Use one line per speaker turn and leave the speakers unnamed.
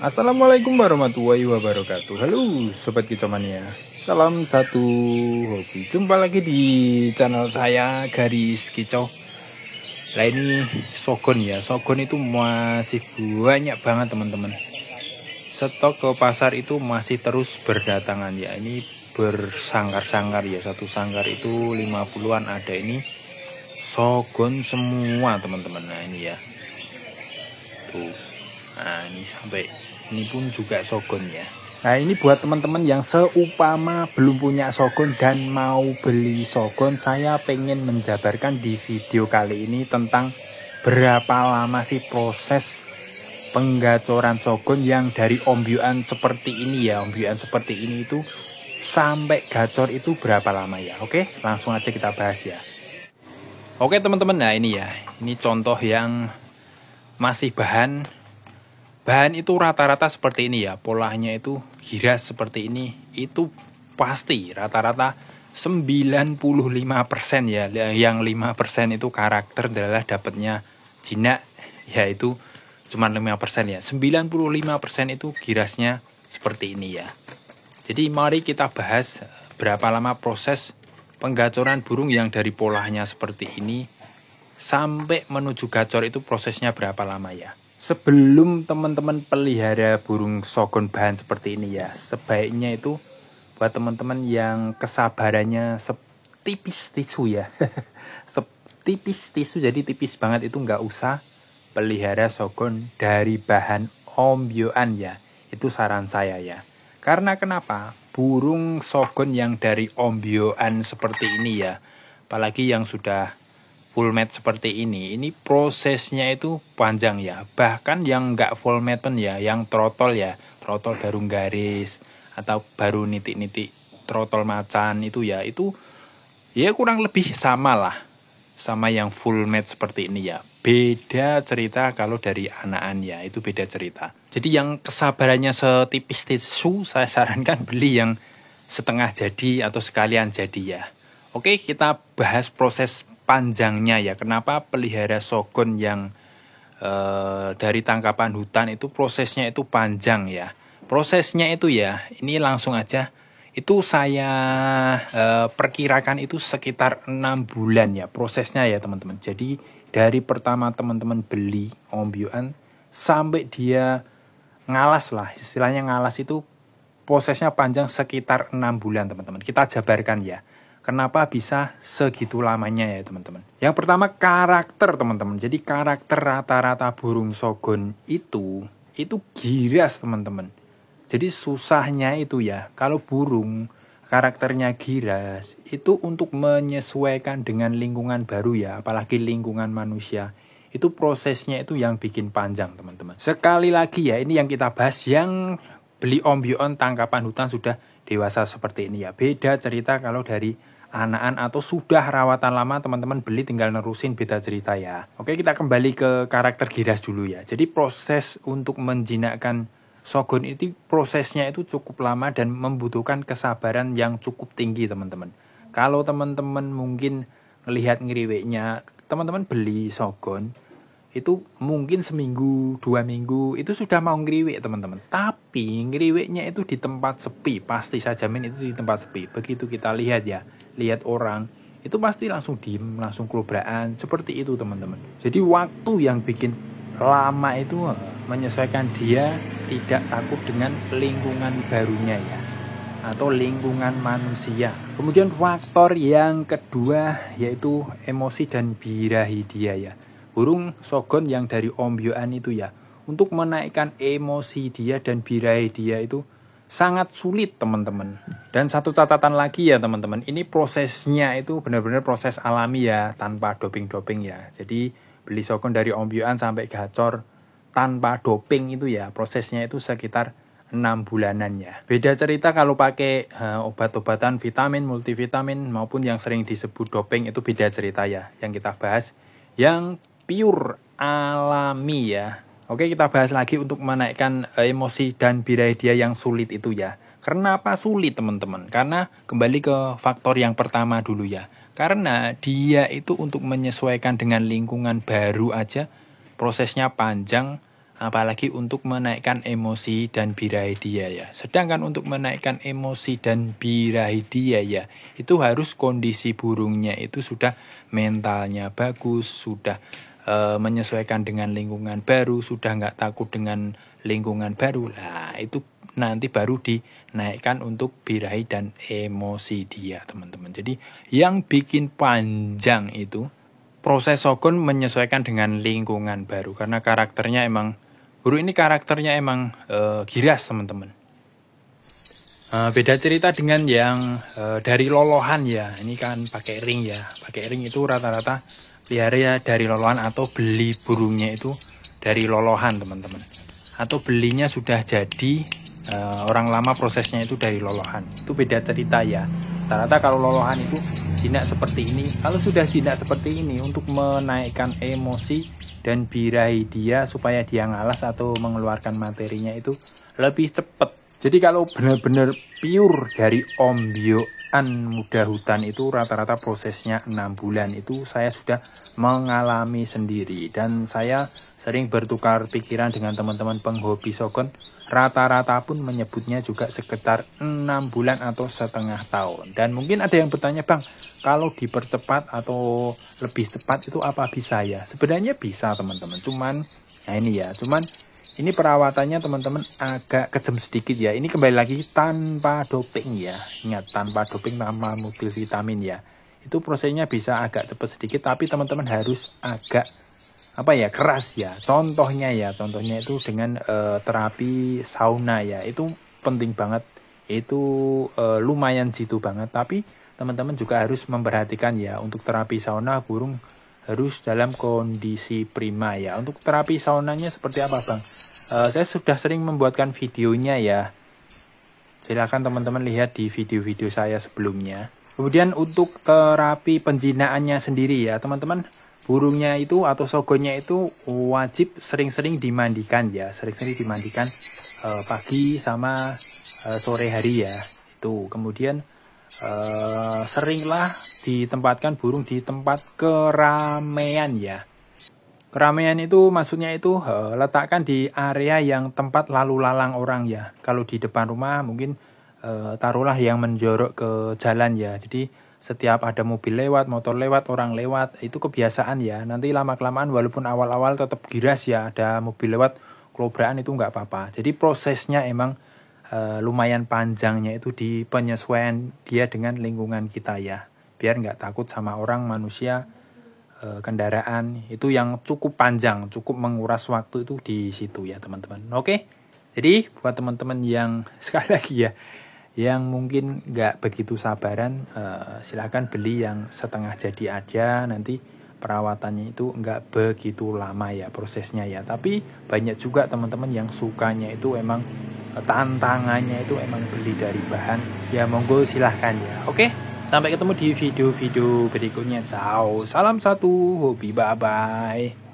Assalamualaikum warahmatullahi wabarakatuh. Halo Sobat Kicomania, salam satu hobi. Jumpa lagi di channel saya Garis Kicau. Nah ini Shogun ya. Shogun itu masih banyak banget teman-teman. Stok ke pasar itu masih terus berdatangan ya. Ini bersangkar-sangkar ya. Satu sangkar itu 50-an ada. Ini Shogun semua teman-teman. Nah ini ya. Tuh. Nah ini sampai ini pun juga Shogun ya. Nah ini buat teman-teman yang seupama belum punya Shogun dan mau beli Shogun, saya pengen menjabarkan di video kali ini tentang berapa lama sih proses penggacoran Shogun yang dari ombyoan seperti ini ya. Ombyoan seperti ini itu sampai gacor itu berapa lama ya. Oke, langsung aja kita bahas ya. Oke teman-teman, nah ini ya. Ini contoh yang masih bahan itu rata-rata seperti ini ya. Polanya itu giras seperti ini. Itu pasti rata-rata 95% ya. Yang 5% itu karakter adalah dapatnya jinak, yaitu cuma 5% ya. 95% itu girasnya seperti ini ya. Jadi mari kita bahas berapa lama proses penggacoran burung yang dari polanya seperti ini sampai menuju gacor itu prosesnya berapa lama ya. Sebelum teman-teman pelihara burung Shogun bahan seperti ini ya, sebaiknya itu buat teman-teman yang kesabarannya setipis tisu ya. Setipis tisu, jadi tipis banget itu nggak usah pelihara Shogun dari bahan ombyoan ya. Itu saran saya ya. Karena kenapa? Burung Shogun yang dari ombyoan seperti ini ya, apalagi yang sudah full mat seperti ini prosesnya itu panjang ya. Bahkan yang nggak full maten ya, yang trotol ya, trotol baru garis atau baru nitik-nitik trotol macan itu ya kurang lebih sama lah sama yang full mat seperti ini ya. Beda cerita kalau dari anakan ya, itu beda cerita. Jadi yang kesabarannya setipis tisu, saya sarankan beli yang setengah jadi atau sekalian jadi ya. Oke, kita bahas proses panjangnya ya. Kenapa pelihara Shogun yang dari tangkapan hutan itu prosesnya itu panjang ya. Prosesnya itu ya, ini langsung aja. Itu saya perkirakan itu sekitar 6 bulan ya prosesnya ya teman-teman. Jadi dari pertama teman-teman beli ombyoan sampai dia ngalas lah. Istilahnya ngalas itu prosesnya panjang sekitar 6 bulan teman-teman. Kita jabarkan ya. Kenapa bisa segitu lamanya ya teman-teman. Yang pertama karakter teman-teman. Jadi karakter rata-rata burung Shogun itu giras teman-teman. Jadi susahnya itu ya, kalau burung karakternya giras, itu untuk menyesuaikan dengan lingkungan baru ya, apalagi lingkungan manusia. Itu prosesnya itu yang bikin panjang teman-teman. Sekali lagi ya, ini yang kita bahas yang beli ombyoan tangkapan hutan sudah dewasa seperti ini ya. Beda cerita kalau dari anakan atau sudah rawatan lama teman-teman beli tinggal nerusin, beda cerita ya. Oke, kita kembali ke karakter giras dulu ya. Jadi proses untuk menjinakkan Shogun itu prosesnya itu cukup lama dan membutuhkan kesabaran yang cukup tinggi teman-teman. Kalau teman-teman mungkin melihat ngeriweknya, teman-teman beli Shogun itu mungkin seminggu, 2 minggu itu sudah mau ngeriwek teman-teman. Tapi ngeriweknya itu di tempat sepi, pasti saya jamin itu di tempat sepi. Begitu kita lihat ya, lihat orang itu pasti langsung diem, langsung kelobraan seperti itu teman-teman. Jadi waktu yang bikin lama itu menyesuaikan dia tidak takut dengan lingkungan barunya ya, atau lingkungan manusia. Kemudian faktor yang kedua yaitu emosi dan birahi dia ya. Burung Shogun yang dari ombyoan itu ya, untuk menaikkan emosi dia dan birahi dia itu sangat sulit teman-teman. Dan satu catatan lagi ya teman-teman, ini prosesnya itu benar-benar proses alami ya, tanpa doping-doping ya. Jadi beli Shogun dari ombyoan sampai gacor tanpa doping itu ya, prosesnya itu sekitar 6 bulanan ya. Beda cerita kalau pakai obat-obatan vitamin, multivitamin maupun yang sering disebut doping, itu beda cerita ya. Yang kita bahas yang pure alami ya. Oke, kita bahas lagi untuk menaikkan emosi dan birahi dia yang sulit itu ya. Kenapa sulit teman-teman? Karena kembali ke faktor yang pertama dulu ya. Karena dia itu untuk menyesuaikan dengan lingkungan baru aja prosesnya panjang, apalagi untuk menaikkan emosi dan birahi dia ya. Sedangkan untuk menaikkan emosi dan birahi dia ya, itu harus kondisi burungnya itu sudah mentalnya bagus, sudah menyesuaikan dengan lingkungan baru, sudah nggak takut dengan lingkungan baru. Nah itu nanti baru dinaikkan untuk birahi dan emosi dia teman-teman. Jadi yang bikin panjang itu proses Shogun menyesuaikan dengan lingkungan baru, karena karakternya emang burung ini karakternya emang giras teman-teman. Beda cerita dengan yang dari lolohan ya. Ini kan pakai ring ya. Pakai ring itu rata-rata pelihara ya dari lolohan atau beli burungnya itu dari lolohan teman-teman. Atau belinya sudah jadi orang lama prosesnya itu dari lolohan. Itu beda cerita ya. Rata-rata kalau lolohan itu jinak seperti ini. Kalau sudah jinak seperti ini untuk menaikkan emosi dan birahi dia supaya dia ngalas atau mengeluarkan materinya itu lebih cepat. Jadi kalau benar-benar pure dari ombyoan muda hutan itu rata-rata prosesnya 6 bulan. Itu saya sudah mengalami sendiri dan saya sering bertukar pikiran dengan teman-teman penghobi Shogun. Rata-rata pun menyebutnya juga sekitar 6 bulan atau setengah tahun. Dan mungkin ada yang bertanya, Bang, kalau dipercepat atau lebih cepat itu apa bisa ya? Sebenarnya bisa teman-teman, cuman ini perawatannya teman-teman agak kejam sedikit ya. Ini kembali lagi tanpa doping ya. Ingat, tanpa doping, tanpa multivitamin ya. Itu prosesnya bisa agak cepat sedikit, tapi teman-teman harus agak keras ya. Contohnya itu dengan terapi sauna ya. Itu penting banget. Itu lumayan jitu banget. Tapi teman-teman juga harus memperhatikan ya, untuk terapi sauna burung harus dalam kondisi prima ya. Untuk terapi saunanya seperti apa, Bang? Saya sudah sering membuatkan videonya ya. Silakan teman-teman lihat di video-video saya sebelumnya. Kemudian untuk terapi penjinaannya sendiri ya, teman-teman, burungnya itu atau Shogunnya itu wajib sering-sering dimandikan ya. Sering-sering dimandikan pagi sama sore hari ya. Itu kemudian seringlah ditempatkan burung di tempat keramaian ya. Keramaian itu maksudnya itu letakkan di area yang tempat lalu lalang orang ya. Kalau di depan rumah mungkin taruhlah yang menjorok ke jalan ya. Jadi setiap ada mobil lewat, motor lewat, orang lewat, itu kebiasaan ya. Nanti lama-kelamaan walaupun awal-awal tetap giras ya, ada mobil lewat, kelobraan itu nggak apa-apa. Jadi prosesnya emang lumayan panjangnya itu di penyesuaian dia dengan lingkungan kita ya. Biar nggak takut sama orang, manusia, kendaraan. Itu yang cukup panjang, cukup menguras waktu itu di situ ya teman-teman. Oke, jadi buat teman-teman yang sekali lagi ya, yang mungkin nggak begitu sabaran, silakan beli yang setengah jadi aja. Nanti perawatannya itu nggak begitu lama ya prosesnya ya. Tapi banyak juga teman-teman yang sukanya itu emang tantangannya itu emang beli dari bahan ya. Monggo silahkan ya. Oke, sampai ketemu di video-video berikutnya. Ciao, salam satu hobi, bye bye.